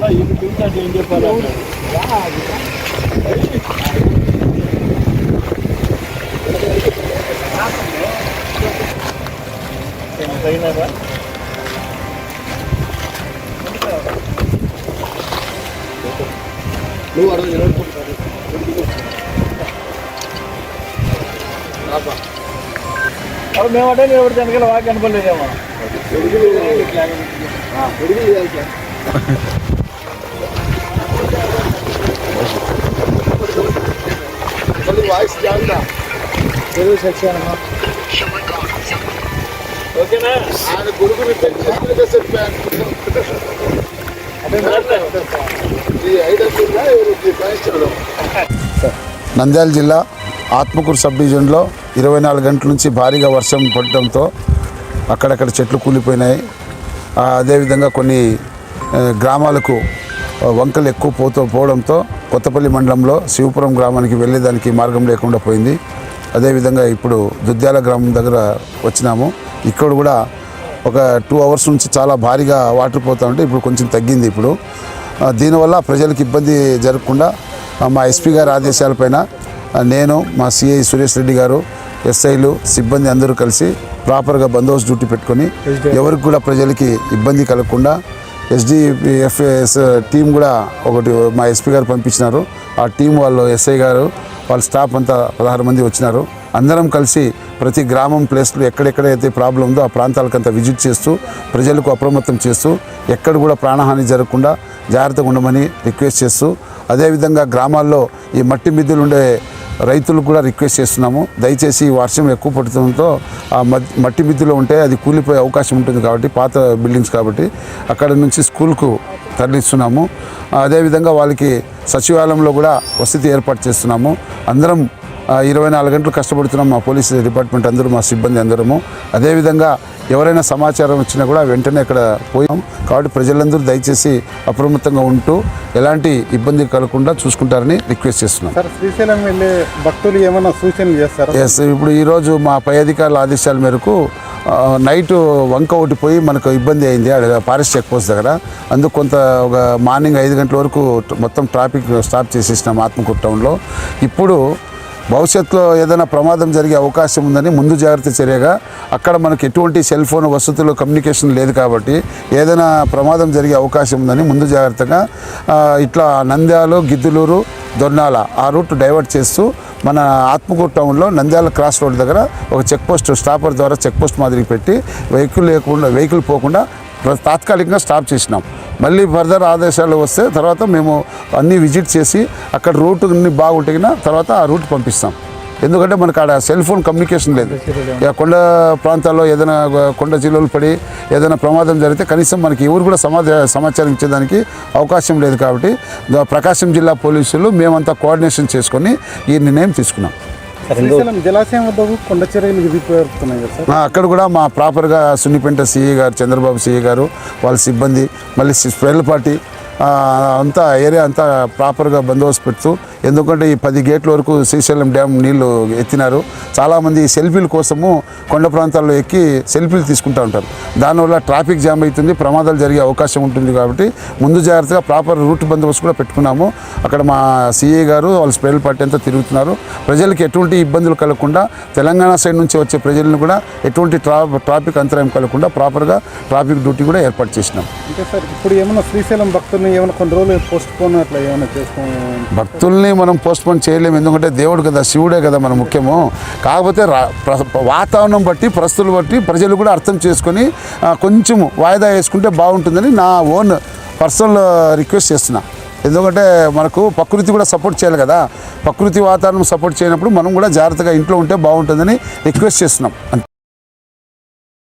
अब మేమంటే నేను ఎవరి జనగల వాకి అనుకోలేదేమో వాయిస్ జాగ్రత్త తెలుగు సెక్షన్ అమ్మా ఓకేనా ఆయన గురుగుని పెంచుకుంటే చెప్పాను నంద్యాల జిల్లా ఆత్మకూరు సబ్ డివిజన్లో 24 గంటల నుంచి భారీగా వర్షం పడటంతో అక్కడక్కడ చెట్లు కూలిపోయినాయి. అదేవిధంగా కొన్ని గ్రామాలకు వంకలు ఎక్కువ పోవడంతో కొత్తపల్లి మండలంలో శివపురం గ్రామానికి వెళ్ళేదానికి మార్గం లేకుండా పోయింది. అదేవిధంగా ఇప్పుడు దుద్యాల గ్రామం దగ్గర వచ్చినాము. ఇక్కడ కూడా ఒక 2 అవర్స్ నుంచి చాలా భారీగా వాటర్ పోతూ ఉంటే ఇప్పుడు కొంచెం తగ్గింది. ఇప్పుడు దీనివల్ల ప్రజలకు ఇబ్బంది జరగకుండా మా ఎస్పీ గారి ఆదేశాలపైన నేను, మా సిఐ సురేష్ రెడ్డి గారు, ఎస్ఐలు, సిబ్బంది అందరూ కలిసి ప్రాపర్గా బందోబస్తు డ్యూటీ పెట్టుకొని ఎవరికి కూడా ప్రజలకి ఇబ్బంది కలగకుండా ఎస్డిఎఫ్ఎస్ టీం కూడా ఒకటి మా ఎస్పీ గారు పంపించినారు. ఆ టీం వాళ్ళు ఎస్ఐ గారు వాళ్ళ స్టాఫ్ అంతా 16 మంది వచ్చినారు. అందరం కలిసి ప్రతి గ్రామం ప్లేస్లో ఎక్కడెక్కడైతే ప్రాబ్లం ఉందో ఆ ప్రాంతాలకంతా విజిట్ చేస్తూ ప్రజలకు అప్రమత్తం చేస్తూ ఎక్కడ కూడా ప్రాణహాని జరగకుండా జాగ్రత్తగా ఉండమని రిక్వెస్ట్ చేస్తూ, అదేవిధంగా గ్రామాల్లో ఈ మట్టి మిద్దులు ఉండే రైతులకు కూడా రిక్వెస్ట్ చేస్తున్నాము. దయచేసి వర్షం ఎక్కువ పడుతుందో ఆ మట్టి మిద్దులో ఉంటే అది కూలిపోయే అవకాశం ఉంటుంది కాబట్టి, పాత బిల్డింగ్స్ కాబట్టి అక్కడ నుంచి స్కూల్కు తరలిస్తున్నాము. అదేవిధంగా వాళ్ళకి సచివాలయంలో కూడా వసతి ఏర్పాటు చేస్తున్నాము. అందరం 24 గంటలు కష్టపడుతున్నాం. మా పోలీస్ డిపార్ట్మెంట్ అందరూ, మా సిబ్బంది అందరము. అదేవిధంగా ఎవరైనా సమాచారం వచ్చినా కూడా వెంటనే అక్కడ పోయాం కాబట్టి ప్రజలందరూ దయచేసి అప్రమత్తంగా ఉంటూ ఎలాంటి ఇబ్బంది కలగకుండా చూసుకుంటారని రిక్వెస్ట్ చేస్తున్నాం. సార్, శ్రీశైలం వెళ్ళే భక్తులు ఏమైనా సూచనలు చేస్తారు? ఎస్, ఇప్పుడు ఈరోజు మా పై అధికారుల ఆదేశాల మేరకు నైట్ వంక ఒకటి పోయి మనకు ఇబ్బంది అయింది అక్కడ ఫారెస్ట్ చెక్ పోస్ట్ దగ్గర. అందుకు కొంత ఒక మార్నింగ్ 5 గంటల వరకు మొత్తం ట్రాఫిక్ స్టాప్ చేసేసినాం ఆత్మకూరు టౌన్లో. ఇప్పుడు భవిష్యత్తులో ఏదైనా ప్రమాదం జరిగే అవకాశం ఉందని ముందు జాగ్రత్త చర్యగా అక్కడ మనకు ఎటువంటి సెల్ ఫోన్ వసతులు, కమ్యూనికేషన్ లేదు కాబట్టి ఏదైనా ప్రమాదం జరిగే అవకాశం ఉందని ముందు జాగ్రత్తగా ఇట్లా నంద్యాల, గిద్దలూరు, దొర్నాల ఆ రూట్ డైవర్ట్ చేస్తూ మన ఆత్మకూరు టౌన్లో నంద్యాల క్రాస్ రోడ్ దగ్గర ఒక చెక్ పోస్ట్ స్టాపర్ ద్వారా చెక్ పోస్ట్ మాదిరి పెట్టి వెహికల్ పోకుండా తాత్కాలికంగా స్టాప్ చేసినాం. మళ్ళీ ఫర్దర్ ఆదేశాలు వస్తే తర్వాత మేము అన్నీ విజిట్ చేసి అక్కడ రూట్ అన్ని బాగుంటే తర్వాత ఆ రూట్ పంపిస్తాం. ఎందుకంటే మనకు ఆడ సెల్ ఫోన్ కమ్యూనికేషన్ లేదు. కొండ ప్రాంతాల్లో ఏదైనా కొండ జిల్లాలు పడి ఏదైనా ప్రమాదం జరిగితే కనీసం మనకి ఎవరు కూడా సమాచారం ఇచ్చేదానికి అవకాశం లేదు కాబట్టి ప్రకాశం జిల్లా పోలీసులు మేమంతా కోఆర్డినేషన్ చేసుకొని ఈ నిర్ణయం తీసుకున్నాం. జలాశయం వద్ద కొండ చర్యలు విధిపోతున్నాయి కదా సార్? అక్కడ కూడా మా ప్రాపర్గా సున్నిపెంట సిఐ గారు, చంద్రబాబు సిఐ గారు, వాళ్ళ సిబ్బంది, మళ్ళీ స్పెల్పాటి అంతా ఏరియా అంతా ప్రాపర్గా బందోబస్తు పెడుతూ, ఎందుకంటే ఈ 10 గేట్ల వరకు శ్రీశైలం డ్యామ్ నీళ్లు ఎత్తినారు. చాలామంది సెల్ఫీల కోసము కొండ ప్రాంతాల్లో ఎక్కి సెల్ఫీలు తీసుకుంటూ ఉంటారు. దానివల్ల ట్రాఫిక్ జామ్ అవుతుంది, ప్రమాదాలు జరిగే అవకాశం ఉంటుంది కాబట్టి ముందు జాగ్రత్తగా ప్రాపర్ రూట్ బందోబస్తు కూడా పెట్టుకున్నాము. అక్కడ మా సిఐ గారు వాళ్ళ స్పెల్ పార్టీ అంతా తిరుగుతున్నారు. ప్రజలకు ఎటువంటి ఇబ్బందులు కలగకుండా, తెలంగాణ సైడ్ నుంచి వచ్చే ప్రజలను కూడా ఎటువంటి ట్రాఫిక్ అంతరాయం కలగకుండా ప్రాపర్గా ట్రాఫిక్ డ్యూటీ కూడా ఏర్పాటు చేసినాం. అంటే సార్, ఇప్పుడు ఏమన్నా శ్రీశైలం భక్తుల్ని ఏమైనా కొన్ని రోజులు పోస్ట్ పోన్ అట్లా ఏమైనా చేసుకోవాలి? భక్తుల్ని మనం పోస్ట్ పోన్ చేయలేము, ఎందుకంటే దేవుడు కదా, శివుడే కదా మన ముఖ్యము. కాకపోతే వాతావరణం బట్టి, పరిస్థితులు బట్టి ప్రజలు కూడా అర్థం చేసుకొని కొంచెం వాయిదా వేసుకుంటే బాగుంటుందని నా ఓన్ పర్సనల్ రిక్వెస్ట్ చేస్తున్నా. ఎందుకంటే మనకు ప్రకృతి కూడా సపోర్ట్ చేయాలి కదా. ప్రకృతి వాతావరణం సపోర్ట్ చేయనప్పుడు మనం కూడా జాగ్రత్తగా ఇంట్లో ఉంటే బాగుంటుందని రిక్వెస్ట్ చేస్తున్నాం.